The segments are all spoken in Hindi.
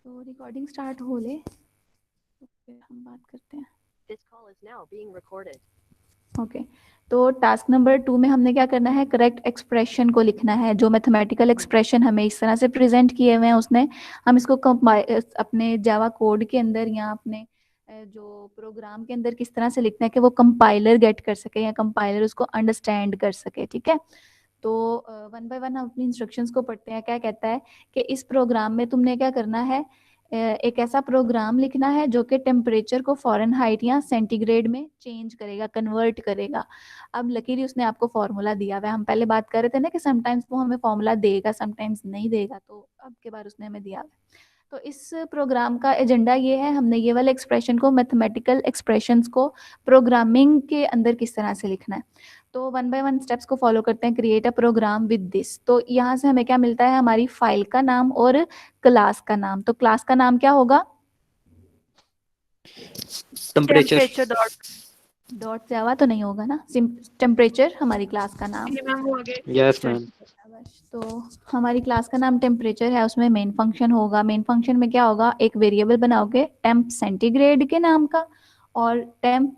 तो रिकॉर्डिंग स्टार्ट हो ले तो फिर हम बात करते हैं। This call is now being recorded. Okay तो टास्क नंबर 2 में हमने क्या करना है, करेक्ट एक्सप्रेशन को लिखना है। जो मैथमेटिकल एक्सप्रेशन हमें इस तरह से प्रेजेंट किए हुए हैं उसने हम इसको अपने जावा कोड के अंदर या अपने जो प्रोग्राम के अंदर किस तरह से लिखना है कि वो कंपाइलर गेट कर सके या कंपाइलर उसको अंडरस्टैंड कर सके। ठीक है, तो वन बाय वन हम अपनी इंस्ट्रक्शंस को पढ़ते हैं। क्या कहता है कि इस प्रोग्राम में तुमने क्या करना है, एक ऐसा प्रोग्राम लिखना है जो कि टेम्परेचर को फ़ारेनहाइट या सेंटीग्रेड में चेंज करेगा, कन्वर्ट करेगा। अब लकीली उसने आपको फॉर्मूला दिया हुआ है। हम पहले बात कर रहे थे ना कि समटाइम्स वो हमें फॉर्मूला देगा, समटाइम्स नहीं देगा, तो अब के बार उसने हमें दिया हुआ है। तो इस प्रोग्राम का एजेंडा ये है, हमने ये वाले एक्सप्रेशन को, मैथमेटिकल एक्सप्रेशंस को प्रोग्रामिंग के अंदर किस तरह से लिखना है। तो वन बाय वन स्टेप्स को फॉलो करते हैं। Create a program with this. तो यहाँ से हमें क्या मिलता है, हमारी फाइल का नाम और क्लास का नाम। तो क्लास का नाम क्या होगा, टेम्परेचर डॉट जावा तो नहीं होगा ना, टेम्परेचर हमारी क्लास का नाम। Yes ma'am. तो हमारी क्लास का नाम टेम्परेचर है, उसमें मेन फंक्शन होगा। मेन फंक्शन में क्या होगा, एक वेरिएबल बनाओगे टेम्प सेंटीग्रेड के नाम का और टेम्प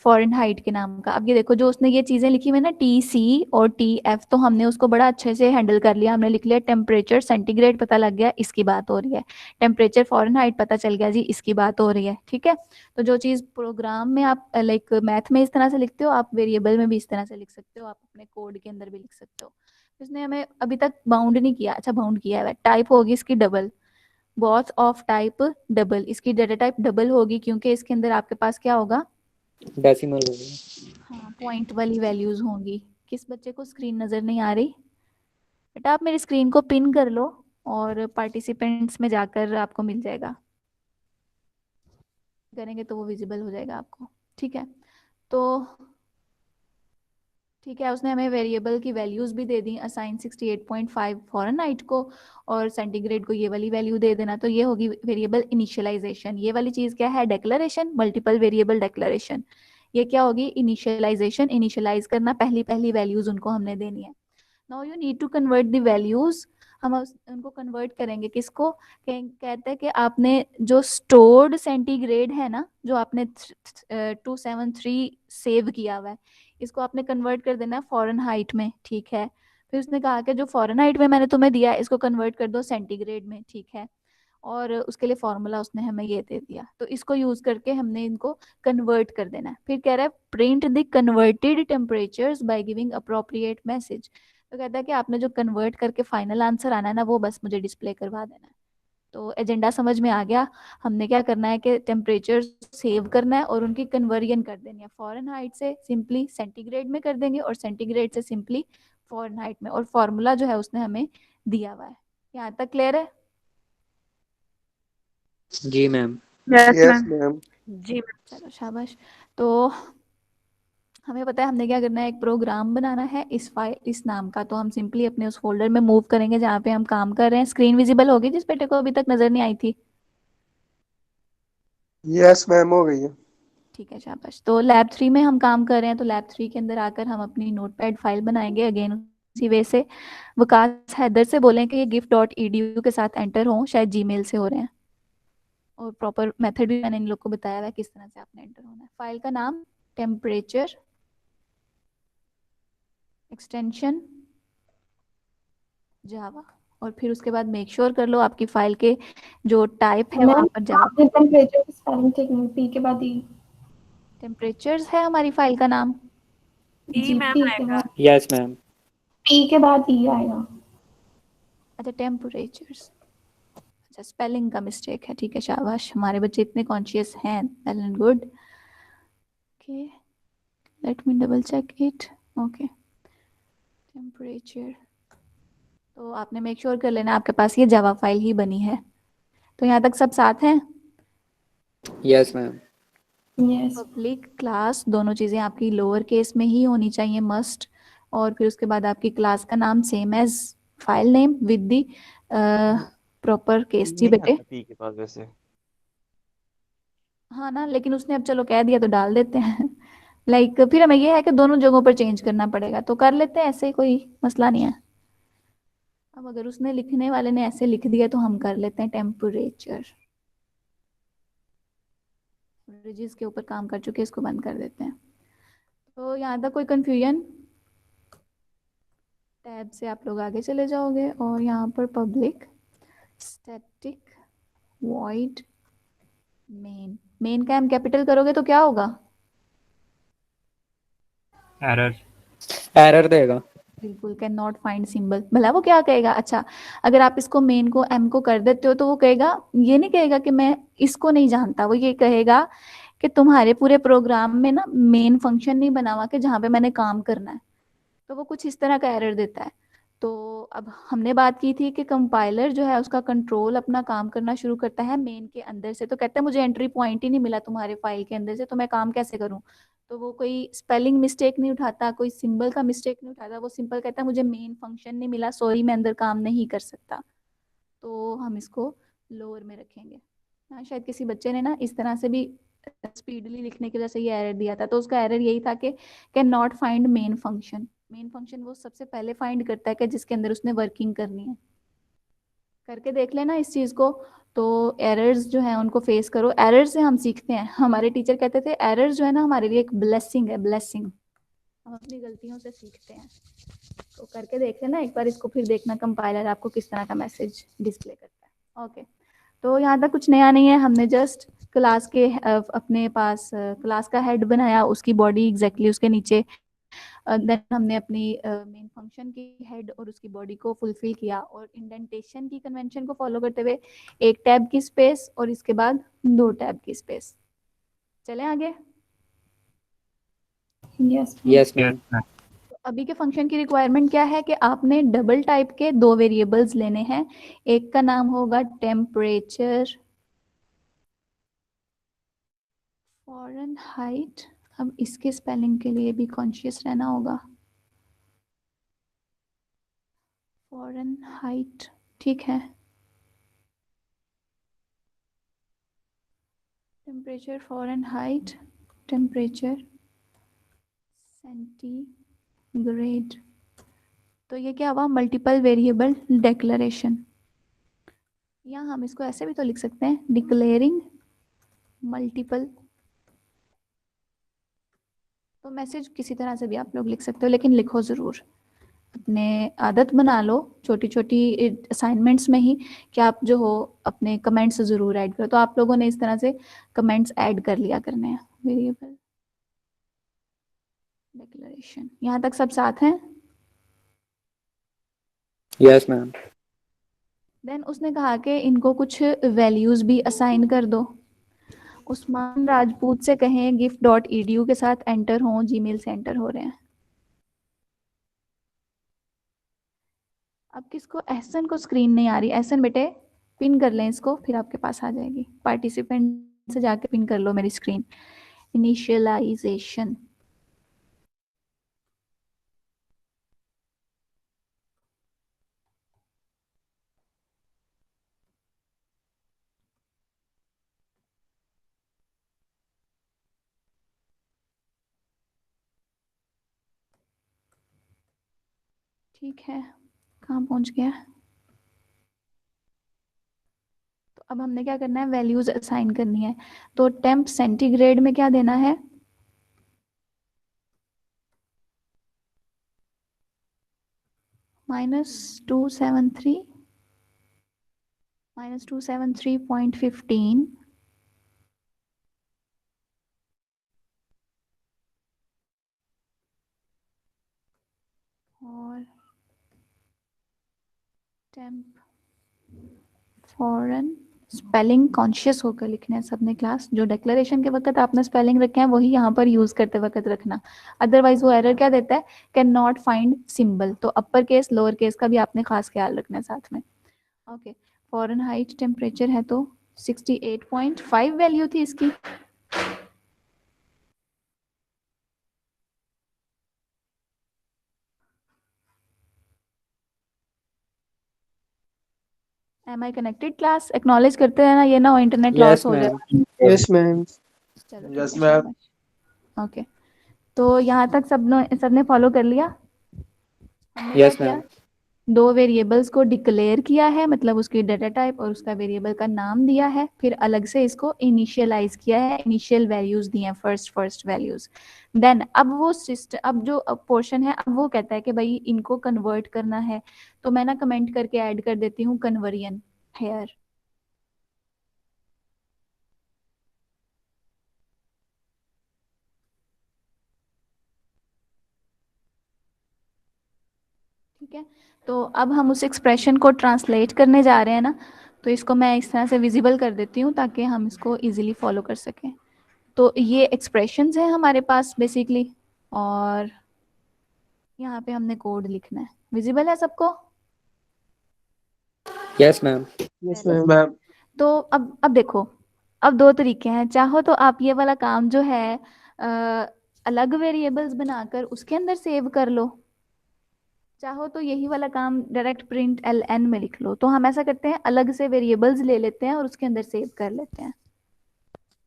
फ़ारेनहाइट के नाम का। अब ये देखो जो उसने ये चीज़ें लिखी हुई ना, टी सी और टी एफ, तो हमने उसको बड़ा अच्छे से हैंडल कर लिया। हमने लिख लिया टेम्परेचर सेंटीग्रेड, पता लग गया इसकी बात हो रही है। टेम्परेचर फ़ारेनहाइट पता चल गया जी इसकी बात हो रही है। ठीक है, तो जो चीज़ प्रोग्राम में आप लाइक मैथ में इस तरह से लिखते हो, आप वेरिएबल में भी इस तरह से लिख सकते हो, आप अपने कोड के अंदर भी लिख सकते हो। इसने हमें अभी तक बाउंड नहीं किया, अच्छा बाउंड किया है। टाइप होगी इसकी double, both of type double, इसकी डाटा टाइप डबल होगी क्योंकि इसके अंदर आपके पास क्या होगा, डेसिमल हो गया। हाँ पॉइंट वाली वैल्यूज होंगी। किस बच्चे को स्क्रीन नजर नहीं आ रही, बेटा आप मेरी स्क्रीन को पिन कर लो और पार्टिसिपेंट्स में जाकर आपको मिल जाएगा, करेंगे तो वो विजिबल हो जाएगा आपको। ठीक है, तो ठीक है, उसने हमें वेरिएबल की वैल्यूज भी दे दी, असाइन 68.5 फ़ारेनहाइट को और सेंटीग्रेड को ये वाली वैल्यू दे देना। तो ये होगी वेरिएबल इनिशियलाइजेशन। ये वाली चीज़ क्या है, डेक्लरेशन, मल्टीपल वेरिएबल डेक्लरेशन। ये क्या होगी, इनिशियलाइजेशन, इनिशियलाइज करना, पहली पहली वैल्यूज उनको हमने देनी है। Now you need to convert the values. हम उनको कन्वर्ट करेंगे किसको, कहते हैं कि आपने जो स्टोर्ड सेंटीग्रेड है ना, जो आपने 273 सेव किया हुआ है, इसको आपने कन्वर्ट कर देना है फ़ारेनहाइट में। ठीक है, फिर उसने कहा कि जो फ़ारेनहाइट में मैंने तुम्हें दिया है इसको कन्वर्ट कर दो सेंटीग्रेड में। ठीक है, और उसके लिए फॉर्मूला उसने हमें ये दे दिया, तो इसको यूज करके हमने इनको कन्वर्ट कर देना है। फिर कह रहा है print the converted temperatures by giving appropriate message. तो कहता है कि आपने जो कन्वर्ट करके फाइनल आंसर आना है ना, वो बस मुझे डिस्प्ले करवा देना है। तो एजेंडा समझ में आ गया। हमने क्या करना है कि टेम्परेचर सेव करना है और उनकी कन्वर्जन कर देनी है। फ़ारेनहाइट से सिंपली सेंटीग्रेड में कर देंगे और सेंटीग्रेड से सिंपली फ़ारेनहाइट में, और फॉर्मूला जो है उसने हमें दिया हुआ है। यहाँ तक क्लियर है? जी मैम। Yes ma'am. जी चलो शाबाश। तो हमें पता है हमने क्या करना है, एक प्रोग्राम बनाना है इस फाइल इस नाम का। तो हम सिंपली अपने उस फोल्डर में मूव करेंगे जहाँ पे हम काम कर रहे हैं। स्क्रीन विजिबल होगी जिस बेटे को अभी तक नजर नहीं आई थी? यस मैम, हो गई है। ठीक है शाबाश। तो लैब 3 में हम काम कर रहे हैं, तो लैब 3 के अंदर आकर हम अपनी नोटपैड फाइल बनाएंगे। अगेन उसी वे से विकास हैदर से बोलें कि ये gift.edu के साथ एंटर हो, शायद जीमेल से हो रहे हैं, और प्रॉपर मेथड भी मैंने इन लोग को बताया हुआ है किस तरह से आपने एंटर होना है। फाइल का नाम टेम्परेचर, एक्सटेंशन जावा, और फिर उसके बाद मेक श्योर कर लो आपकी फाइल के जो टाइप है वहाँ पर जावा। टेम्परेचर की स्पेलिंग ठीक नहीं, पी के बाद ई। टेम्परेचर्स है हमारी फाइल का नाम। जी मैम पी के आएगा। बाद यस मैम। पी के बाद ई आएगा। अच्छा टेम्परेचर्स, अच्छा स्पेलिंग का मिस्टेक है। ठीक है शाबाश, हमारे बच्चे इतने कॉन्शियस हैं, well and good. Okay let me double check it. Okay temperature, तो आपने मेक श्योर कर लेना आपके पास ये जावा फाइल ही बनी है। तो यहाँ तक सब साथ हैं? Yes ma'am. Yes. Public class दोनों चीज़ें आपकी लोअर केस में ही होनी चाहिए, मस्ट। और फिर उसके बाद आपकी क्लास का नाम same as file name with the proper case. जी बेटे। पी के पास वैसे हाँ ना, लेकिन उसने अब चलो कह दिया तो डाल देते हैं। लाइक फिर हमें ये है कि दोनों जगहों पर चेंज करना पड़ेगा, तो कर लेते हैं ऐसे, कोई मसला नहीं है। अब अगर उसने लिखने वाले ने ऐसे लिख दिया तो हम कर लेते हैं टेम्परेचर। ब्रिजेस के ऊपर काम कर चुके हैं, इसको बंद कर देते हैं। तो यहाँ तक कोई कंफ्यूजन? टैब से आप लोग आगे चले जाओगे और यहाँ पर public static void main, main का एम कैपिटल करोगे तो क्या होगा? एरर। एरर देगा। बिल्कुल, कैन नॉट फाइंड सिंबल। भला वो क्या कहेगा? अच्छा, अगर आप इसको मेन को एम को कर देते हो तो वो कहेगा, ये नहीं कहेगा कि मैं इसको नहीं जानता, वो ये कहेगा कि तुम्हारे पूरे प्रोग्राम में ना मेन फंक्शन नहीं बना हुआ कि जहाँ पे मैंने काम करना है। तो वो कुछ इस तरह का एरर देता है। तो अब हमने बात की थी कि कंपाइलर जो है उसका कंट्रोल अपना काम करना शुरू करता है मेन के अंदर से। तो कहता है मुझे एंट्री पॉइंट ही नहीं मिला तुम्हारे फाइल के अंदर से, तो मैं काम कैसे करूं? तो वो कोई स्पेलिंग मिस्टेक नहीं उठाता, कोई सिंबल का मिस्टेक नहीं उठाता, वो सिंपल कहता है मुझे मेन फंक्शन नहीं मिला, सॉरी मैं अंदर काम नहीं कर सकता। तो हम इसको लोअर में रखेंगे। हाँ, शायद किसी बच्चे ने ना इस तरह से भी स्पीडली लिखने की वजह से ये एरर दिया था। तो उसका एरर यही था कि can not find main function. Main function वो सबसे पहले फाइंड करता है कि जिसके अंदर उसने वर्किंग करनी है। करके देख लेना इस चीज़ को। तो एरर्स जो है उनको फेस करो। एरर्स से हम सीखते हैं। हमारे टीचर कहते थे एरर्स जो है ना हमारे लिए एक ब्लेसिंग है, ब्लेसिंग। हम अपनी गलतियों से सीखते हैं। तो करके देख लेना एक बार इसको, फिर देखना कंपाइलर आपको किस तरह का मैसेज डिस्प्ले करता है। ओके, तो यहाँ तक कुछ नया नहीं है। हमने जस्ट क्लास के अपने पास क्लास का हेड बनाया, उसकी बॉडी एग्जैक्टली उसके नीचे। देन हमने अपनी मेन फंक्शन की हेड और उसकी बॉडी को फुलफिल किया, और इंडेंटेशन की कन्वेंशन को फॉलो करते हुए एक टैब की स्पेस और इसके बाद 2 टैब की स्पेस। चलें आगे। Yes, ma'am. Yes ma'am. तो अभी के फंक्शन की रिक्वायरमेंट क्या है कि आपने डबल टाइप के 2 वेरिएबल्स लेने हैं। एक का नाम होगा टेम्परेचर फ़ारेनहाइट। अब इसके स्पेलिंग के लिए भी कॉन्शियस रहना होगा। फ़ारेनहाइट, ठीक है। Temperature Fahrenheit, temperature centigrade. तो ये क्या हुआ? Multiple variable declaration. या हम इसको ऐसे भी तो लिख सकते हैं, डिक्लेयरिंग मल्टीपल। तो मैसेज किसी तरह से भी आप लोग लिख सकते हो, लेकिन लिखो ज़रूर। अपने आदत बना लो छोटी छोटी असाइनमेंट्स में ही कि आप जो हो अपने कमेंट्स ज़रूर ऐड करो। तो आप लोगों ने इस तरह से कमेंट्स ऐड कर लिया करने हैं। वेरिएबल डिक्लेरेशन, यहाँ तक सब साथ हैं? Yes ma'am. देन उसने कहा कि इनको कुछ वैल्यूज़ भी असाइन कर दो। उस्मान राजपूत से कहें gift.edu के साथ एंटर हों, जीमेल से एंटर हो रहे हैं। अब किसको? एहसन को स्क्रीन नहीं आ रही। एहसन बेटे पिन कर लें इसको, फिर आपके पास आ जाएगी। पार्टिसिपेंट से जाके पिन कर लो मेरी स्क्रीन। इनिशियलाइजेशन, ठीक है। कहाँ पहुँच गया? तो अब हमने क्या करना है? वैल्यूज असाइन करनी है। तो टेम्प सेंटीग्रेड में क्या देना है? -273 -273.15 और टेम्प फॉरेन। स्पेलिंग कॉन्शियस होकर लिखना है सबने क्लास। जो डिक्लेरेशन के वक्त आपने स्पेलिंग रखे हैं वही यहाँ पर यूज़ करते वक्त रखना। अदरवाइज वो एरर क्या देता है? Can not find symbol. तो अपर केस लोअर केस का भी आपने खास ख्याल रखना है साथ में। ओके, फ़ारेनहाइट टेम्परेचर है तो 68.5 वैल्यू थी इसकी। Am I connected class? Acknowledge करते हैं ना, ये ना हो इंटरनेट लॉस यस हो जाए। मैम। Yes ma'am. चलो Yes, ठीक है, ma'am. शाबाश। ओके, तो यहाँ तक सबने फॉलो कर लिया? हमने क्या यस किया? मैम। दो वेरिएबल्स को डिक्लेयर किया है, मतलब उसकी डाटा टाइप और उसका वेरिएबल का नाम दिया है, फिर अलग से इसको इनिशियलाइज किया है, इनिशियल वैल्यूज दिए हैं, फर्स्ट वैल्यूज। देन अब वो सिस्टम, अब जो पोर्शन है, अब वो कहता है कि भाई इनको कन्वर्ट करना है, तो मैं ना कमेंट करके ऐड कर देती हूँ कन्वर्जन हेयर। ठीक है, तो अब हम उस एक्सप्रेशन को ट्रांसलेट करने जा रहे हैं ना, तो इसको मैं इस तरह से विजिबल कर देती हूँ ताकि हम इसको इजीली फॉलो कर सकें। तो ये एक्सप्रेशंस हैं हमारे पास बेसिकली, और यहाँ पे हमने कोड लिखना है। विजिबल है सबको? Yes ma'am. Yes ma'am. तो अब देखो, अब दो तरीके हैं। चाहो तो आप ये वाला काम जो है अलग वेरिएबल्स बनाकर उसके अंदर सेव कर लो, चाहो तो यही वाला काम डायरेक्ट प्रिंट ln में लिख लो। तो हम ऐसा करते हैं, अलग से वेरिएबल्स ले लेते हैं और उसके अंदर सेव कर लेते हैं।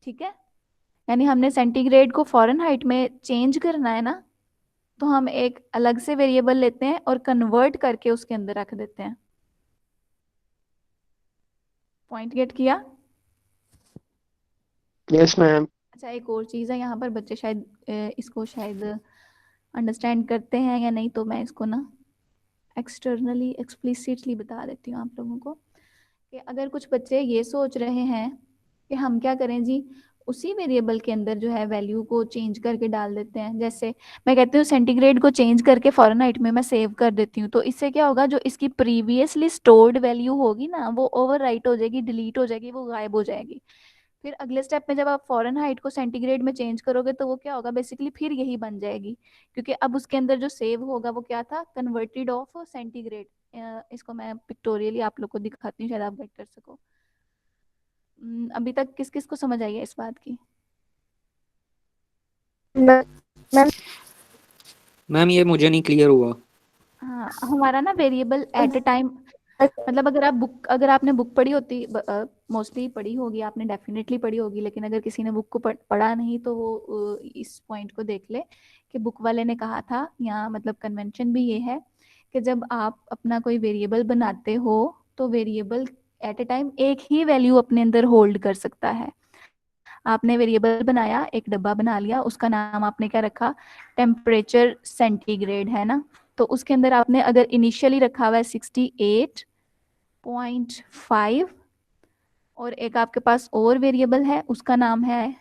ठीक है, यानी हमने सेंटीग्रेड को फ़ारेनहाइट में चेंज करना है ना, तो हम एक अलग से वेरिएबल लेते हैं और कन्वर्ट करके उसके अंदर रख देते हैं। पॉइंट गेट किया? Yes ma'am. अच्छा, एक और चीज़ है, यहाँ पर बच्चे शायद इसको शायद अंडरस्टैंड करते हैं या नहीं, तो मैं इसको ना एक्सटर्नली एक्सप्लिसिटली बता देती हूँ आप लोगों को, कि अगर कुछ बच्चे ये सोच रहे हैं कि हम क्या करें जी, उसी वेरिएबल के अंदर जो है वैल्यू को चेंज करके डाल देते हैं। जैसे मैं कहती हूँ सेंटीग्रेड को चेंज करके फ़ारेनहाइट में मैं सेव कर देती हूँ, तो इससे क्या होगा, जो इसकी प्रीवियसली स्टोर्ड वैल्यू होगी ना, वो ओवरराइट हो जाएगी, डिलीट हो जाएगी, वो गायब हो जाएगी। फिर अगले स्टेप में जब आप फ़ारेनहाइट को सेंटीग्रेड में चेंज करोगे, तो वो क्या होगा, बेसिकली फिर यही बन जाएगी, क्योंकि अब उसके अंदर जो सेव होगा वो क्या था, कन्वर्टेड ऑफ सेंटीग्रेड। इसको मैं पिक्टोरियली आप लोग को दिखाती हूँ, शायद आप गेट कर सको। अभी तक किस किस को समझ आई है इस बात की? मैम ये मुझे नहीं क्लियर हुआ। हाँ, हमारा ना वेरिएबल एट अ टाइम, मतलब अगर आपने बुक पढ़ी होती, मोस्टली पढ़ी होगी आपने, डेफिनेटली पढ़ी होगी, लेकिन अगर किसी ने बुक को पढ़ा नहीं तो वो इस पॉइंट को देख ले कि बुक वाले ने कहा था, यहाँ मतलब कन्वेंशन भी ये है कि जब आप अपना कोई वेरिएबल बनाते हो, तो वेरिएबल एट अ टाइम एक ही वैल्यू अपने अंदर होल्ड कर सकता है। आपने वेरिएबल बनाया, एक डब्बा बना लिया, उसका नाम आपने क्या रखा, टेम्परेचर सेंटीग्रेड, है ना, तो उसके अंदर आपने अगर इनिशियली रखा हुआ है 68.5, और एक आपके पास और वेरिएबल है, उसका नाम है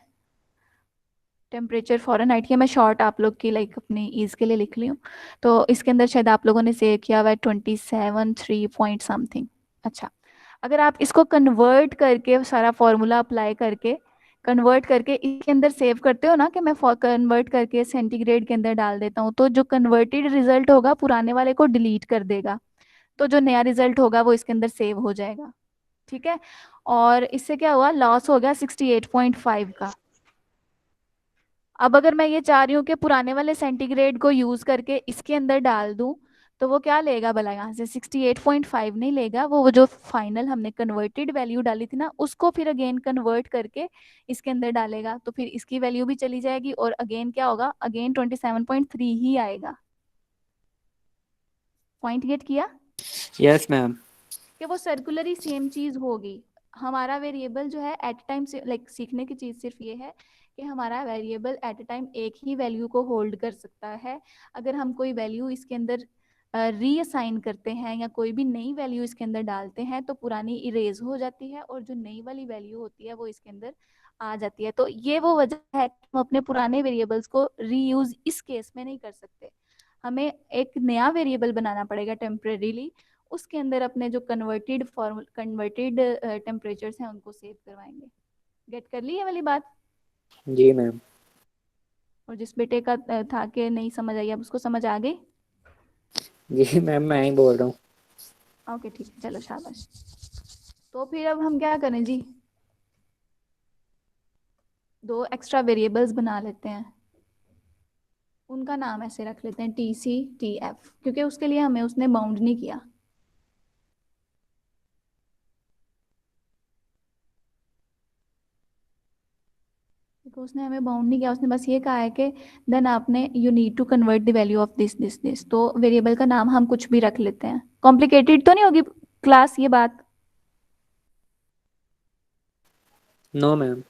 टेम्परेचर फ़ारेनहाइट, के मैं शॉर्ट आप लोग की लाइक अपनी ईज के लिए लिख ली हूँ। तो इसके अंदर शायद आप लोगों ने सेव किया हुआ है 27 पॉइंट समथिंग। अच्छा, अगर आप इसको कन्वर्ट करके, सारा फॉर्मूला अप्लाई करके कन्वर्ट करके इसके अंदर सेव करते हो ना, कि मैं कन्वर्ट करके सेंटीग्रेड के अंदर डाल देता हूँ, तो जो कन्वर्टेड रिजल्ट होगा पुराने वाले को डिलीट कर देगा, तो जो नया रिजल्ट होगा वो इसके अंदर सेव हो जाएगा। ठीक है, और इससे क्या हुआ, लॉस हो गया 68.5 का। अब अगर मैं ये चाह रही हूँ कि पुराने वाले सेंटीग्रेड को यूज करके इसके अंदर डाल दूं, तो वो क्या लेगा भला, यहाँ से 68.5 नहीं लेगा, वो जो फाइनल हमने कन्वर्टेड वैल्यू डाली थी ना, उसको फिर अगेन कन्वर्ट करके इसके अंदर डालेगा, तो फिर इसकी वैल्यू भी चली जाएगी, और अगेन क्या होगा, अगेन 27.3 ही आएगा। पॉइंट गेट किया? Yes ma'am. कि वो सर्कुलरली सेम चीज होगी। हमारा वेरिएबल जो है एट टाइम से, लाइक सीखने की चीज सिर्फ ये है कि हमारा वेरिएबल एट टाइम एक ही वैल्यू को होल्ड कर सकता है। अगर हम कोई वैल्यू इसके अंदर रीअसाइन करते हैं या कोई भी नई वैल्यू इसके अंदर डालते हैं, तो पुरानी इरेज हो जाती है और जो नई वाली वैल्यू होती है वो इसके अंदर आ जाती है। तो ये वो वजह है कि हम अपने पुराने वेरिएबल्स को रीयूज इस केस में नहीं कर सकते, हमें एक नया वेरिएबल बनाना पड़ेगा टेम्परेरीली, उसके अंदर अपने जो कन्वर्टेड टेम्परेचर्स हैं उनको सेव करवाएंगे। गेट कर ली ये वाली बात? जी मैम। और जिस बेटे का था कि नहीं समझ आई, अब उसको समझ आ गई? जी मैम, मैं ही बोल रहा हूँ। ओके ठीक है, चलो शाबाश। तो फिर अब हम क्या करें जी, दो एक्स्ट्रा वेरिएबल्स बना लेते हैं, उनका नाम ऐसे रख लेते हैं TC TF, क्योंकि उसके लिए हमें उसने बाउंड नहीं किया। देखो, उसने हमें बाउंड नहीं किया, उसने बस ये कहा है कि देन आपने you need to convert the value of this this this, तो वेरिएबल का नाम हम कुछ भी रख लेते हैं। कॉम्प्लिकेटेड तो नहीं होगी क्लास ये बात? No ma'am.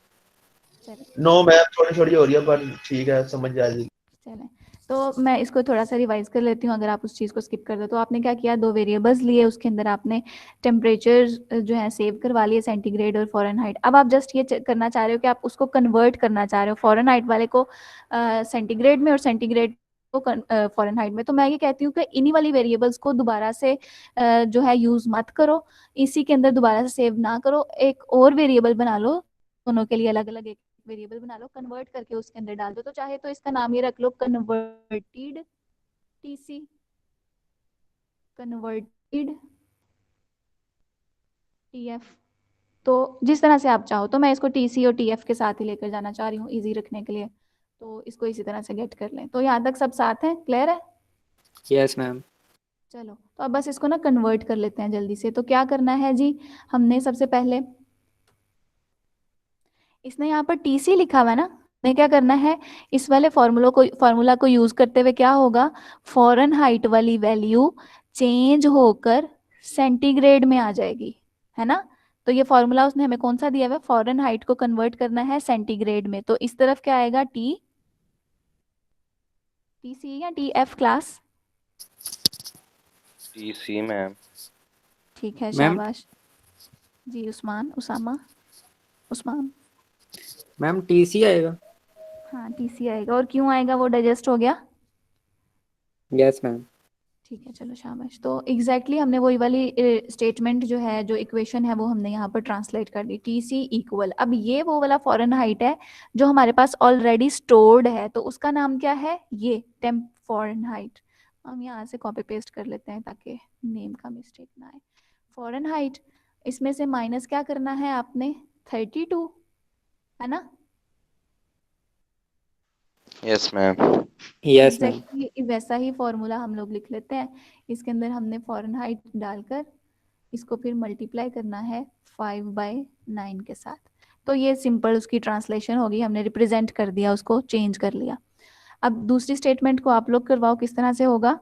चले नो मैम, थोड़ी थोड़ी हो रही है पर ठीक है, समझ जाएगी। चलें, तो मैं इसको थोड़ा सा रिवाइज कर लेती हूँ अगर आप उस चीज़ को स्किप कर दो। तो आपने क्या किया, दो वेरिएबल्स लिए, उसके अंदर आपने टेम्परेचर जो है सेव करवा लिए, सेंटीग्रेड और फ़ारेनहाइट। अब आप जस्ट ये करना चाह रहे हो कि आप उसको कन्वर्ट करना चाह रहे हो, फ़ारेनहाइट वाले को सेंटीग्रेड में और सेंटीग्रेड को फ़ारेनहाइट में। तो मैं ये कहती हूँ कि इन्हीं वाली वेरिएबल्स को दोबारा से जो है यूज़ मत करो, इसी के अंदर दोबारा से सेव ना करो, एक और वेरिएबल बना लो, दोनों के लिए अलग अलग एक वेरिएबल बना लो, कन्वर्ट करके उसके अंदर डाल दो। तो चाहे तो इसका नाम ये रख लो कन्वर्टेड टीसी, कन्वर्टेड टीएफ, तो जिस तरह से आप चाहो। तो मैं इसको टीसी और टीएफ के साथ ही लेकर जाना चाह रही हूँ इजी रखने के लिए, तो इसको इसी तरह से गेट कर लें। तो यहाँ तक सब साथ हैं, क्लियर है? Yes ma'am. चलो, तो अब बस इसको ना कन्वर्ट कर लेते हैं जल्दी से। तो क्या करना है जी, हमने सबसे पहले, इसने यहाँ पर टीसी लिखा हुआ है ना, हमें क्या करना है, इस वाले फॉर्मूला को यूज करते हुए क्या होगा, फ़ारेनहाइट वाली वैल्यू चेंज होकर सेंटीग्रेड में आ जाएगी, है ना। तो ये फॉर्मूला उसने हमें कौन सा दिया हुआ है, फ़ारेनहाइट को कन्वर्ट करना है सेंटीग्रेड में। तो इस तरफ क्या आएगा, टीसी या टीएफ क्लास? TC ma'am. ठीक है, मैम शाबाश जी। उस्मान मैम टीसी आएगा। हाँ, टीसी आएगा। और क्यों आएगा, वो डाइजेस्ट हो गया? Yes ma'am. ठीक है, चलो शाबाश। तो एग्जैक्टली हमने वही वाली स्टेटमेंट जो है, जो इक्वेशन है, वो हमने यहाँ पर ट्रांसलेट कर दी, टी सी इक्वल। अब ये वो वाला फ़ारेनहाइट है जो हमारे पास ऑलरेडी स्टोर्ड है, तो उसका नाम क्या है, ये टेम्प फ़ारेनहाइट। हम यहाँ से कॉपी पेस्ट कर लेते हैं ताकि नेम का मिस्टेक ना आए। फ़ारेनहाइट, इसमें से माइनस क्या करना है आपने, 32, है ना। Yes ma'am. Yes ma'am. Exactly वैसा ही फॉर्मूला हम लोग लिख लेते हैं। इसके अंदर हमने फ़ारेनहाइट डालकर इसको फिर मल्टीप्लाई करना है 5/9 के साथ। तो ये सिंपल उसकी ट्रांसलेशन होगी, हमने रिप्रेजेंट कर दिया, उसको चेंज कर लिया। अब दूसरी स्टेटमेंट को आप लोग करवाओ, किस तरह से होगा।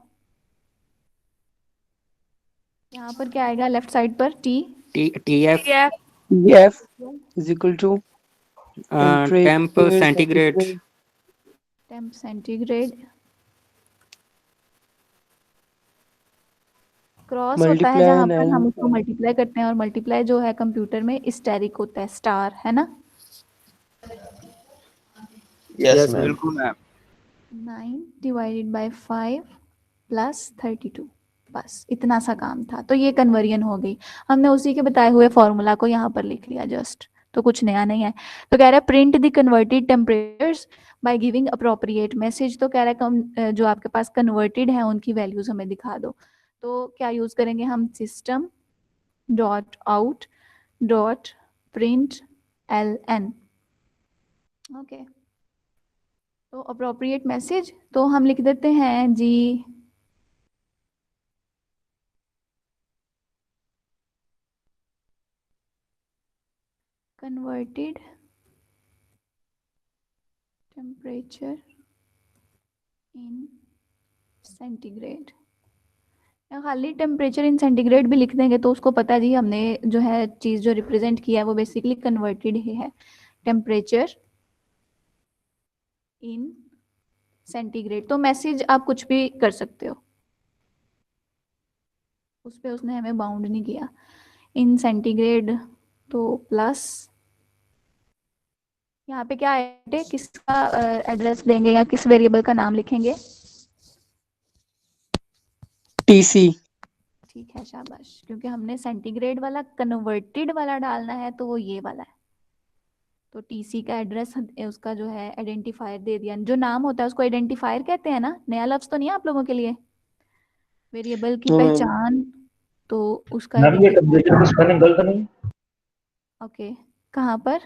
यहाँ पर क्या आएगा, लेफ्ट साइड पर TF TF is equal to temp centigrade. Temp centigrade cross होता है multiply जहाँ and पर हम L उसको मल्टीप्लाई करते हैं, और मल्टीप्लाई जो है कंप्यूटर में स्टेरिक होता है, स्टार, है ना। Yes Yes, ma'am. बिल्कुल मैम। 9 डिवाइडेड बाय 5 प्लस 32, बस इतना सा काम था। तो ये कन्वर्जन हो गई, हमने उसी के बताए हुए फॉर्मूला को यहाँ पर लिख लिया जस्ट, तो कुछ नया नहीं है। तो कह रहा है print the converted temperatures by giving appropriate message. तो कह रहा है जो आपके पास कन्वर्टेड है उनकी वैल्यूज हमें दिखा दो। तो क्या यूज करेंगे हम, system dot out dot print LN। Okay, तो अप्रोप्रिएट मैसेज तो हम लिख देते हैं जी, कन्वर्टेड टेम्परेचर इन सेंटीग्रेड, या खाली टेम्परेचर इन सेंटीग्रेड भी लिख देंगे तो उसको पता है जी, हमने जो है चीज़ जो रिप्रेजेंट किया है वो बेसिकली कन्वर्टेड ही है, टेम्परेचर इन सेंटीग्रेड। तो मैसेज आप कुछ भी कर सकते हो, उस पर उसने हमें बाउंड नहीं किया। इन सेंटीग्रेड तो प्लस, यहाँ पे क्या है, किसका एड्रेस देंगे या किस वेरिएबल का नाम लिखेंगे, TC ठीक है शाबाश, क्योंकि हमने सेंटीग्रेड वाला कन्वर्टेड वाला डालना है तो वो ये वाला है। तो टीसी का एड्रेस उसका जो है आइडेंटिफायर दे दिया, जो नाम होता है उसको आइडेंटिफायर कहते हैं ना, नया लफ्ज तो नहीं है आप लोगों के लिए, वेरिएबल की हाँ मैम। पहचान, तो उसका मैम ये आइडेंटिफायर। टेम्परेचर की स्पेलिंग गलत नहीं, ओके, कहाँ पर,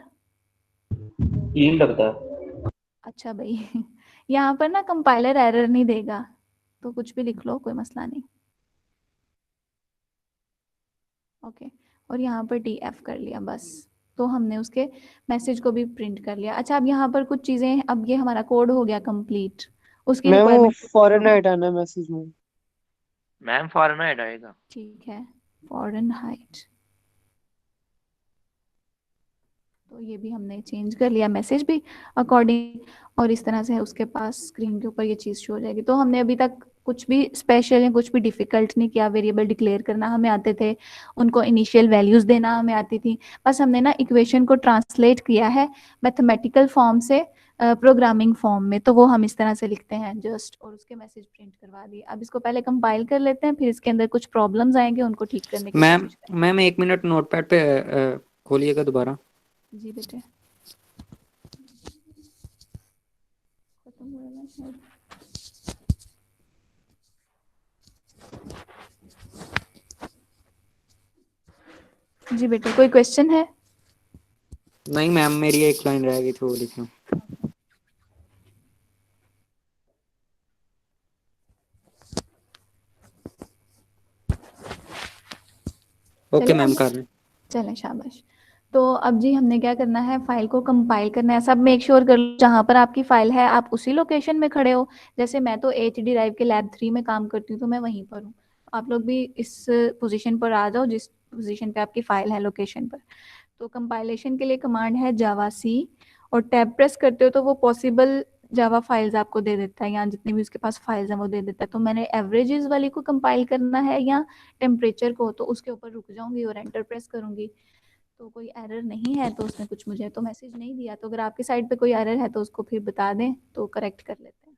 ईन लगता है। अच्छा भाई यहाँ पर ना कंपाइलर एरर नहीं देगा, तो कुछ भी लिख लो, कोई मसला नहीं। ओके, और यहाँ पर TF कर लिया बस, तो हमने उसके मैसेज को भी प्रिंट कर लिया। अच्छा, अब यहाँ पर कुछ चीज़ें, अब ये हमारा कोड हो गया कंप्लीट, उसकी मैम वो रिक्वायरमेंट। फॉरेनहाइट आना मैसेज में। मैम फ़ारेनहाइट आएगा। ठीक है, फ़ारेनहाइट। तो ये भी हमने चेंज कर लिया, मैसेज भी अकॉर्डिंग, और इस तरह से उसके पास स्क्रीन के ऊपर ये चीज़ शो हो जाएगी। तो हमने अभी तक कुछ भी स्पेशल या कुछ भी डिफ़िकल्ट नहीं किया। वेरिएबल डिक्लेयर करना हमें आते थे, उनको इनिशियल वैल्यूज़ देना हमें आती थी। बस हमने ना इक्वेशन को ट्रांसलेट किया है मैथमेटिकल फॉर्म से प्रोग्रामिंग फॉर्म में। तो वो हम इस तरह से लिखते हैं जस्ट, और उसके मैसेज प्रिंट करवा दिए। अब इसको पहले कंपाइल कर लेते हैं, फिर इसके अंदर कुछ प्रॉब्लम्स आएंगे, उनको ठीक करने की मैम कोशिश करें। मैम 1 मिनट नोटपैड पे खोलिएगा दोबारा। जी बेटे, खत्म हो रहा है शायद। जी बेटे, कोई क्वेश्चन है? नहीं मैम, मेरी एक लाइन रह गई थी, वो लिख लूँ। ओके चलें मैम, अब? कर रहे हैं। चलें, शाबाश। तो अब जी हमने क्या करना है, फाइल को कंपाइल करना है। सब मेक श्योर कर लो जहाँ पर आपकी फाइल है आप उसी लोकेशन में खड़े हो। जैसे मैं तो HD ड्राइव के लैब 3 में काम करती हूँ, तो मैं वहीं पर हूँ। आप लोग भी इस पोजीशन पर आ जाओ जिस पोजीशन पे आपकी फाइल है, लोकेशन पर। तो कंपाइलेशन के लिए कमांड है जावा सी, और टैब प्रेस करते हो तो वो पॉसिबल जावा फाइल्स आपको दे देता है, या जितनी भी उसके पास फाइल्स हैं वो दे देता है। तो मैंने एवरेजेस वाली को कंपाइल करना है या टेम्परेचर को, तो उसके ऊपर रुक जाऊंगी और एंटर प्रेस करूंगी। तो कोई एरर नहीं है, तो उसने कुछ मुझे तो मैसेज नहीं दिया। तो अगर आपकी साइड पे कोई एरर है तो उसको फिर बता दें, तो करेक्ट कर लेते हैं।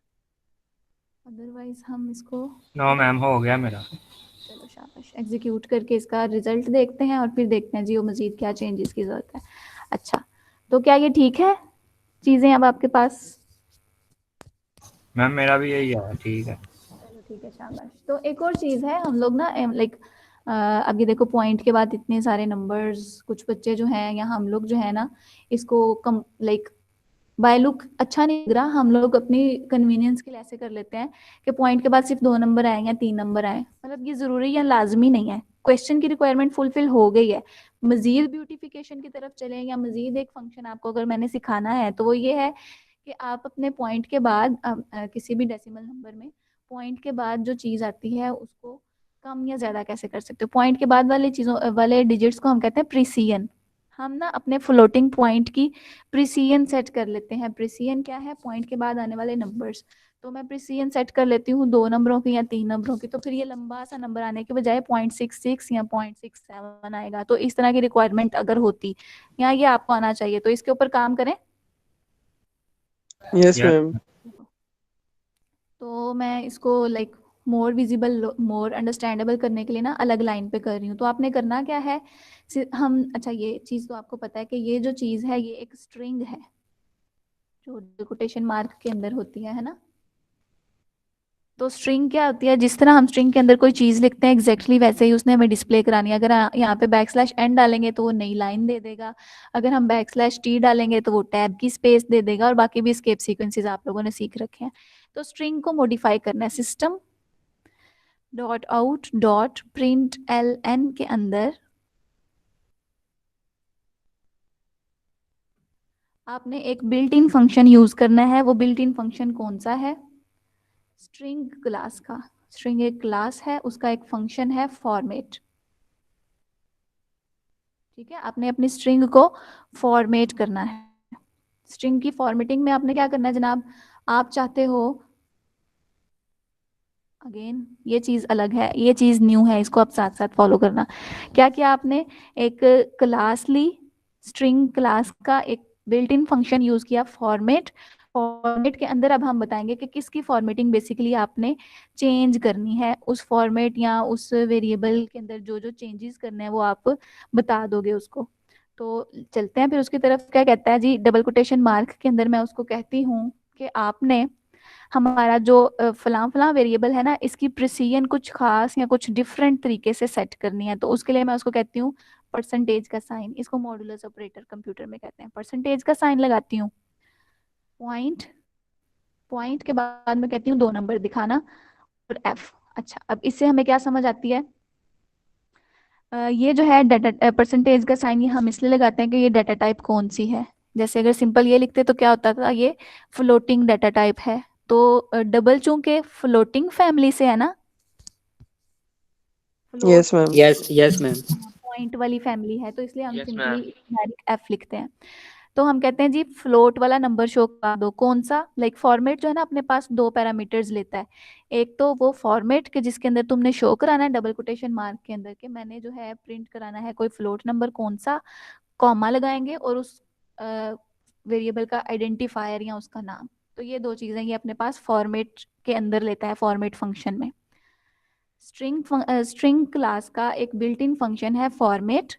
अदरवाइज हम इसको, नो मैम, हो गया मेरा। चलो शाबाश, एग्जीक्यूट करके इसका रिजल्ट देखते हैं और फिर देखते हैं जी वो मज़ीद क्या चेंजेस की ज़रूरत है। अच्छा, तो क्या ये ठीक है चीज़ें अब आपके पास? मैम मेरा भी यही है, ठीक है। चलो ठीक है, शाबाश। तो एक और चीज़ है, हम लोग ना लाइक अब ये देखो पॉइंट के बाद इतने सारे नंबर्स, कुछ बच्चे जो हैं या हम लोग जो है ना, इसको कम लाइक बाय लुक अच्छा नहीं लग रहा। हम लोग अपनी कन्वीनियंस के लिए ऐसे कर लेते हैं कि पॉइंट के बाद सिर्फ 2 नंबर आए या 3 नंबर आए। मतलब ये ज़रूरी या लाजमी नहीं है। क्वेश्चन की रिक्वायरमेंट फुलफिल हो गई है। मज़ीद ब्यूटिफिकेशन की तरफ चलें, या मज़ीद एक फंक्शन आपको अगर मैंने सिखाना है तो वो ये है कि आप अपने पॉइंट के बाद किसी भी डेसिमल नंबर में पॉइंट के बाद जो चीज़ आती है उसको कम या ज़्यादा कैसे कर सकते हो। पॉइंट के बाद वाले चीज़ों वाले डिजिट्स को हम कहते हैं प्रीसियन। हम ना अपने फ्लोटिंग पॉइंट की प्रीसियन सेट कर लेते हैं। प्रीसियन क्या है? पॉइंट के बाद आने वाले नंबर्स। तो मैं प्रीसियन सेट कर लेती हूँ 2 नंबरों की या 3 नंबरों की, तो फिर ये लंबा सा नंबर आने के बजाय 0.66 या 0.67 आएगा। तो इस तरह की रिक्वायरमेंट अगर होती या ये आपको आना चाहिए, तो इसके ऊपर काम करें। Yes, ma'am. तो मैं इसको like more visible, more understandable करने के लिए ना अलग लाइन पे कर रही हूँ। तो आपने करना क्या है, हम अच्छा ये चीज़ तो आपको पता है कि ये जो चीज़ है ये एक स्ट्रिंग है जो कोटेशन मार्क के अंदर होती है ना। तो स्ट्रिंग क्या होती है, जिस तरह हम स्ट्रिंग के अंदर कोई चीज़ लिखते हैं एग्जैक्टली वैसे ही उसने हमें डिस्प्ले करानी है। अगर यहाँ पे \n डालेंगे तो वो नई लाइन दे देगा। अगर हम \t डालेंगे तो वो टैब की स्पेस दे देगा, और बाकी भी एस्केप सीक्वेंसेस आप लोगों ने सीख रखे हैं। तो स्ट्रिंग को मॉडिफाई करना है। System dot out dot print ln के अंदर आपने एक बिल्ट इन फंक्शन यूज़ करना है। वो बिल्ट इन फंक्शन कौन सा है? स्ट्रिंग क्लास का। स्ट्रिंग एक क्लास है, उसका एक फंक्शन है फॉर्मेट। ठीक है, आपने अपनी स्ट्रिंग को फॉर्मेट करना है। स्ट्रिंग की फॉर्मेटिंग में आपने क्या करना है जनाब, आप चाहते हो, अगेन ये चीज़ अलग है, ये चीज़ न्यू है, इसको आप साथ साथ फॉलो करना। क्या किया आपने, एक क्लास ली, स्ट्रिंग क्लास का एक बिल्ट इन फंक्शन यूज़ किया फॉर्मेट। फॉर्मेट के अंदर अब हम बताएंगे कि किसकी फॉर्मेटिंग बेसिकली आपने चेंज करनी है। उस फॉर्मेट या उस वेरिएबल के अंदर जो जो चेंजेस करने हैं वो आप बता दोगे उसको। तो चलते हैं फिर उसकी तरफ। क्या कहता है जी, डबल कोटेशन मार्क के अंदर मैं उसको कहती हूँ कि आपने हमारा जो फलां फलां वेरिएबल है ना, इसकी प्रिसीजन कुछ खास या कुछ डिफरेंट तरीके से सेट करनी है। तो उसके लिए मैं उसको कहती हूँ परसेंटेज का साइन। इसको मॉडुलस ऑपरेटर कंप्यूटर में कहते हैं। परसेंटेज का साइन लगाती हूँ, पॉइंट, पॉइंट के बाद मैं कहती हूँ 2 नंबर दिखाना, और f। अच्छा, अब इससे हमें क्या समझ आती है, ये जो है डाटा परसेंटेज का साइन, ये हम इसलिए लगाते हैं कि ये डाटा टाइप कौन सी है। जैसे अगर सिंपल ये लिखते तो क्या होता था, ये फ्लोटिंग डाटा टाइप है। तो डबल चूंकि फ्लोटिंग फैमिली से है ना, Yes, ma'am. yes ma'am point वाली फैमिली है तो इसलिए हम Yes, simply ma'am. Direct F लिखते हैं। तो हम कहते हैं जी फ्लोट वाला नंबर शो करा दो। कौन सा? लाइक फॉर्मेट जो है ना अपने पास दो पैरामीटर्स लेता है। एक तो वो फॉर्मेट के जिसके अंदर तुमने शो कराना है डबल कोटेशन मार्क के अंदर के मैंने जो है प्रिंट कराना है कोई फ्लोट नंबर कौन सा, कॉमा लगाएंगे और उस वेरिएबल का आइडेंटिफायर या उसका नाम। तो ये दो चीजें ये अपने पास फॉर्मेट के अंदर लेता है फॉर्मेट फंक्शन में। स्ट्रिंग क्लास का एक बिल्ट इन फंक्शन है फॉर्मेट।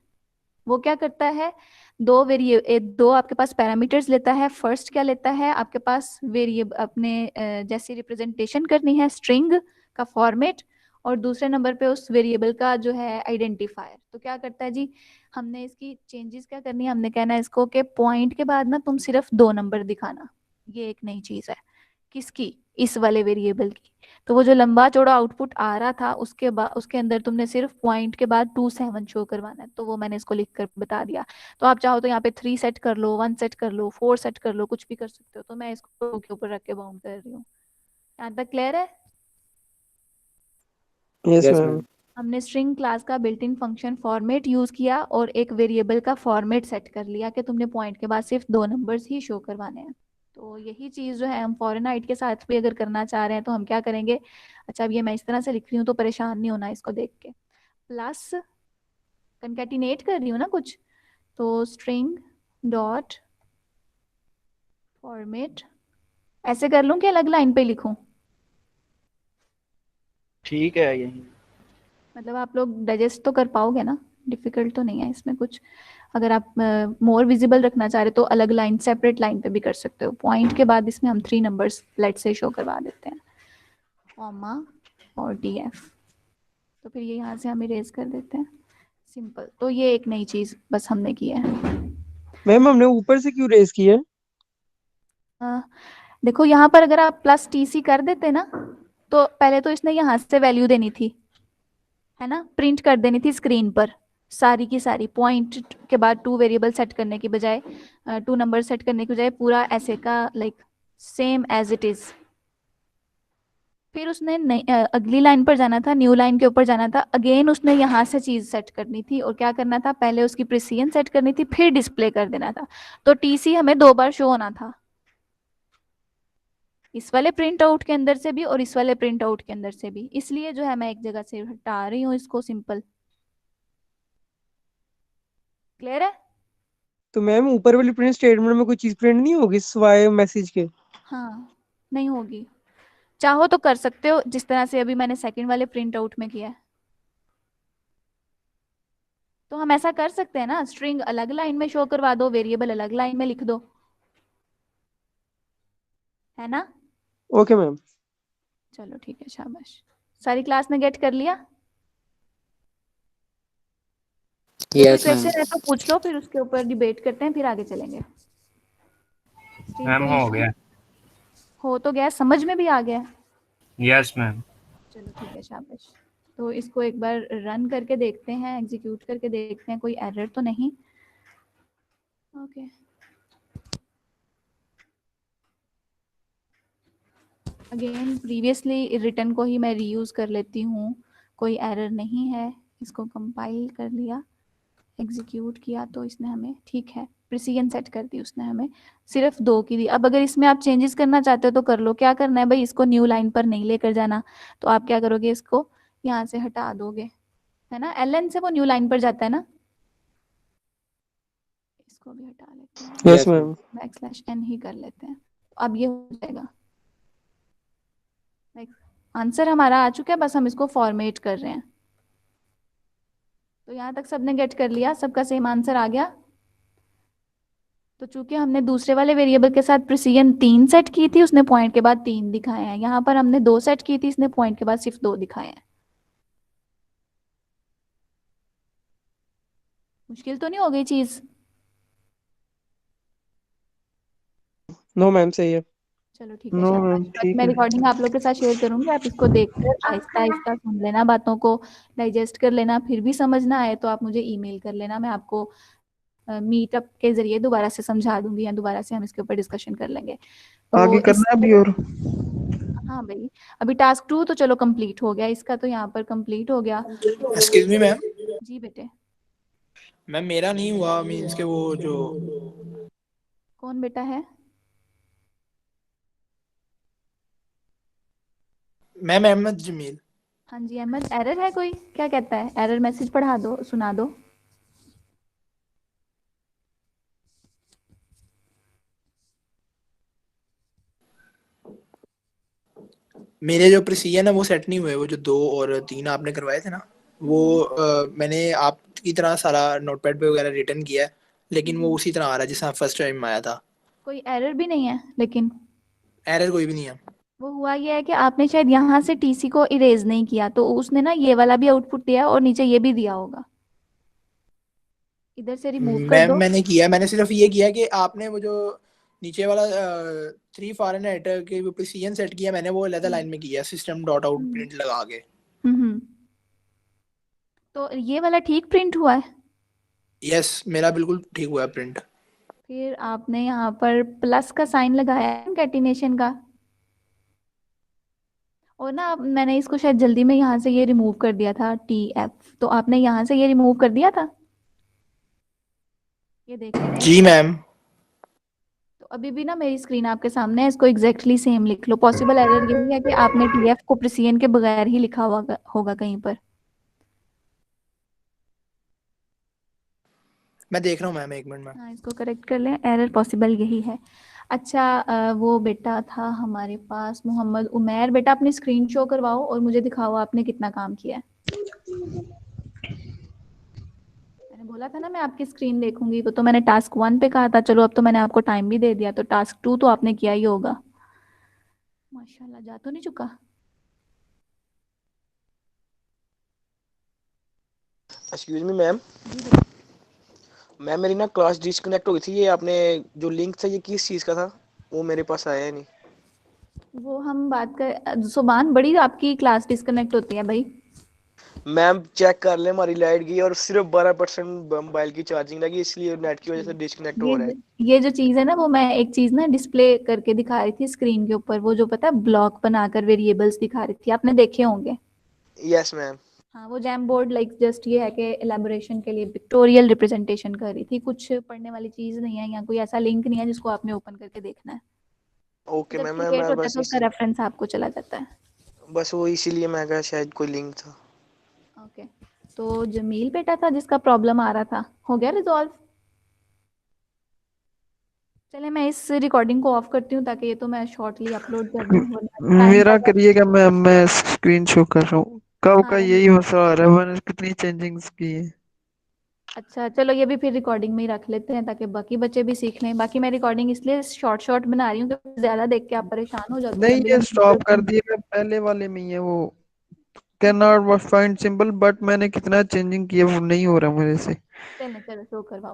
वो क्या करता है दो आपके पास पैरामीटर्स लेता है। फर्स्ट क्या लेता है आपके पास वेरिएबल अपने जैसी रिप्रेजेंटेशन करनी है स्ट्रिंग का फॉर्मेट और दूसरे नंबर पे उस वेरिएबल का जो है आइडेंटिफायर। तो क्या करता है जी हमने इसकी चेंजेस क्या करनी है, हमने कहना है इसको कि पॉइंट के बाद ना तुम सिर्फ 2 नंबर दिखाना। ये एक नई चीज है किसकी, इस वाले वेरिएबल की। तो वो जो लंबा चौड़ा आउटपुट आ रहा था उसके बाद उसके अंदर तुमने सिर्फ पॉइंट के बाद 27 शो करवाना है। तो वो मैंने इसको लिख कर बता दिया। तो आप चाहो तो यहाँ पे 3 सेट कर लो, 1 सेट कर लो, 4 सेट कर लो, कुछ भी कर सकते हो। तो मैं इसको 2 के ऊपर रख के बाउंड कर रही हूँ। यहाँ तक क्लियर है? Yes, yes ma'am. मैम हमने स्ट्रिंग क्लास का built in function format use किया और एक वेरिएबल का फॉर्मेट सेट कर लिया कि तुमने पॉइंट के बाद सिर्फ 2 नंबर्स ही शो करवाने हैं। तो यही चीज जो है हम फॉरेनहाइट के साथ भी अगर करना चाह रहे हैं तो हम क्या करेंगे। अच्छा अब ये मैं इस तरह से लिख रही हूँ तो परेशान नहीं होना इसको देख के। प्लस कंकैटिनेट कर रही हूँ ना कुछ, तो स्ट्रिंग डॉट फॉर्मेट ऐसे कर लूँ कि अलग लाइन पे लिखूं? ठीक है यही मतलब आप लोग डाइजेस्ट तो कर पाओगे ना, डिफिकल्ट तो नहीं है इसमें कुछ। अगर आप मोर विजिबल रखना चाह रहे तो अलग लाइन सेपरेट लाइन पे भी कर सकते हो। पॉइंट के बाद इसमें हम 3 नंबर्स लेट से शो करवा देते हैं कॉमा और डीएफ। तो फिर ये यहाँ से हम इरेज कर देते हैं सिंपल। तो ये एक नई चीज बस हमने की है। मैम हमने ऊपर से क्यों रेज किया? देखो यहाँ पर अगर आप प्लस टीसी कर देते ना तो पहले तो इसने यहाँ से वैल्यू देनी थी है ना, प्रिंट कर देनी थी स्क्रीन पर सारी की सारी। पॉइंट के बाद 2 वेरिएबल सेट करने की बजाय 2 नंबर सेट करने की बजाय पूरा ऐसे का like same as it is. फिर उसने अगली लाइन पर जाना था, न्यू लाइन के ऊपर जाना था। अगेन उसने यहाँ से चीज सेट करनी थी और क्या करना था पहले उसकी प्रिसीजन सेट करनी थी फिर डिस्प्ले कर देना था। तो टीसी हमें 2 बार शो होना था, इस वाले प्रिंट आउट के अंदर से भी और इस वाले प्रिंट आउट के अंदर से भी। इसलिए जो है मैं एक जगह से हटा रही हूँ इसको सिंपल। क्लियर है? तो मैम ऊपर वाली प्रिंट स्टेटमेंट में कोई चीज प्रिंट नहीं होगी सिवाय मैसेज के? हाँ नहीं होगी। चाहो तो कर सकते हो जिस तरह से अभी मैंने सेकंड वाले प्रिंट आउट में किया है। तो हम ऐसा कर सकते हैं ना, स्ट्रिंग अलग लाइन में शो करवा दो, वेरिएबल अलग लाइन में लिख दो, है ना? Okay ma'am. चलो ठीक है, शाबाश। सारी क्लास ने गेट कर लिया? कोई yes मैम क्वेश्चन है तो पूछ लो, फिर उसके ऊपर डिबेट करते हैं, फिर आगे चलेंगे। मैम हो गया हो तो गया, समझ में भी आ गया? यस मैम चलो ठीक है, शाबाश। तो इसको एक बार रन करके देखते हैं, एग्जीक्यूट करके देखते हैं कोई एरर तो नहीं। ओके अगेन प्रीवियसली रिटर्न को ही मैं रीयूज कर लेती हूँ, कोई एरर नहीं है। इसको कंपाइल कर लिया, एग्जीक्यूट किया तो इसने हमें ठीक है प्रिसीजन सेट कर दी उसने हमें, सिर्फ 2 की दी। अब अगर इसमें आप चेंजेस करना चाहते हो तो कर लो। क्या करना है भाई, इसको न्यू लाइन पर नहीं लेकर जाना। तो आप क्या करोगे, इसको यहाँ से हटा दोगे, है ना? एलएन से वो न्यू लाइन पर जाता है ना, इसको भी हटा लेते हैं, यस मैम। बैकस्लैश n ही कर लेते हैं। अब ये हो जाएगा, आंसर हमारा आ चुका है, बस हम इसको फॉर्मेट कर रहे हैं। तो यहाँ तक सबने गेट कर लिया, सबका सेम आंसर आ गया। तो चूंकि हमने दूसरे वाले वेरिएबल के साथ प्रिसीजन 3 सेट की थी, उसने पॉइंट के बाद 3 दिखाए हैं। यहाँ पर हमने 2 सेट की थी, इसने पॉइंट के बाद सिर्फ 2 दिखाए हैं। मुश्किल तो नहीं हो गई चीज? नो मैम सही है। चलो ठीक है, नो शाबाश। मैम बस ठीक मैं है। रिकॉर्डिंग आप लोग के साथ शेयर करूंगी, आप इसको देखकर आहिस्ता आहिस्ता सुन लेना, बातों को डाइजेस्ट कर लेना। फिर भी समझ ना आए तो आप मुझे ईमेल कर लेना, मैं आपको मीटअप के जरिए दोबारा से समझा दूंगी या दोबारा से हम इसके ऊपर डिस्कशन कर लेंगे। तो आगे करना है अभी और? हाँ भाई, अभी टास्क 2 तो चलो कंप्लीट हो गया, इसका तो यहाँ पर कंप्लीट हो गया। एक्सक्यूज मी मैम, जी बेटे। मैम मेरा नहीं हुआ, मीन्स के वो जो कौन बेटा है? मैम अहमद जमील। हाँ जी अहमद, एरर है कोई? क्या कहता है? एरर मैसेज पढ़ा दो, सुना दो। मेरे जो प्रिसीजन है वो सेट नहीं हुए, वो जो 2 और 3 आपने करवाए थे ना, वो मैंने आपकी तरह सारा नोटपैड पे वगैरह रिटर्न किया है, लेकिन वो उसी तरह आ रहा है जैसा फर्स्ट टाइम आया था। कोई एरर भी नहीं है लेकिन? एरर कोई भी नहीं है। वो हुआ ये है कि आपने शायद यहाँ से टीसी को इरेज नहीं किया, तो उसने ना ये वाला भी आउटपुट दिया और नीचे ये भी दिया होगा। इधर से रिमूव कर मैम दो। मैंने किया, मैंने सिर्फ ये किया कि आपने वो जो नीचे वाला 3 फॉरेनहाइट के वो प्रिसीजन सेट किया, मैंने वो अलग लाइन में किया, सिस्टम डॉट आउट प्रिंट लगा के। हम्म। तो ये वाला ठीक प्रिंट हुआ है? यस, मेरा बिल्कुल ठीक हुआ प्रिंट। फिर आपने यहाँ पर प्लस का साइन लगाया है कंकैटिनेशन का, और ना मैंने इसको शायद जल्दी में यहाँ से ये रिमूव कर दिया था TF, तो आपने यहाँ से ये रिमूव कर दिया था, ये देख लेते हैं। जी मैम। तो अभी भी ना मेरी स्क्रीन आपके सामने है, इसको एग्जैक्टली सेम लिख लो। पॉसिबल एरर यही है कि आपने TF को प्रिसिजन के बगैर ही लिखा हुआ होगा कहीं पर। मैं देख रहा हूँ मैम, 1 मिनट में। हाँ इसको करेक्ट कर लें, एरर पॉसिबल यही है। अच्छा वो बेटा था हमारे पास मोहम्मद उमैर, बेटा अपनी स्क्रीन शो करवाओ और मुझे दिखाओ आपने कितना काम किया है। मैंने बोला था ना मैं आपकी स्क्रीन देखूंगी, वो तो मैंने टास्क 1 पे कहा था, चलो अब तो मैंने आपको टाइम भी दे दिया, तो टास्क 2 तो आपने किया ही होगा। माशाल्लाह, जा तो नहीं चुका? एक्सक्यूज मी मैम, मैम मेरी ना क्लास डिस्कनेक्ट हो गई थी, ये आपने जो लिंक था ये किस चीज़ का था? वो मेरे पास आया नहीं। वो हम बात कर सुबान, बड़ी आपकी क्लास डिस्कनेक्ट होती है भाई। मैम चेक कर ले, हमारी लाइट गई और सिर्फ 12% मोबाइल की चार्जिंग लगी, इसलिए नेट की वजह से डिस्कनेक्ट हो रहा है। ये जो चीज़ है ना, वो मैं एक चीज़ ना डिस्प्ले करके दिखा रही थी स्क्रीन के ऊपर, वो जो पता है ब्लॉक बनाकर वेरिएबल्स दिखा रही थी, आपने देखे होंगे। Yes ma'am. हाँ वो जैम बोर्ड लाइक जस्ट ये है कि एलेबोरेशन के लिए पिक्टोरियल रिप्रेजेंटेशन कर रही थी, कुछ पढ़ने वाली चीज़ नहीं है, यहाँ कोई ऐसा लिंक नहीं है जिसको आपने ओपन करके देखना है। ओके जब मैम, क्रिएट मैं होता है बस तो उसका रेफरेंस आपको चला जाता है। बस वो इसीलिए मैं कहा शायद कोई लिंक था। ओके, तो जमील बेटा था जिसका प्रॉब्लम आ रहा था, हो गया रिजॉल्व? चले मैं इस रिकॉर्डिंग को ऑफ करती हूँ ताकि ये तो मैं शॉर्टली अपलोड कर दूँ। मेरा करिएगा मैम, मैं स्क्रीन शो कर रहा हूँ। कब का हाँ यही मसला आ रहा है, मैंने कितनी चेंजिंग्स की है। अच्छा चलो ये भी फिर रिकॉर्डिंग में ही रख लेते हैं ताकि बाकी बच्चे भी सीख लें। बाकी मैं रिकॉर्डिंग इसलिए शॉर्ट शॉर्ट बना रही हूँ क्योंकि ज्यादा देख के आप परेशान हो जाते हो। नहीं लंबी ये लंबी स्टॉप कर videos। दिया, पहले वाले में ही है वो, can not find symbol, but मैंने कितना चेंजिंग किया वो नहीं हो रहा मेरे से। चलो चलो शो करवाओ।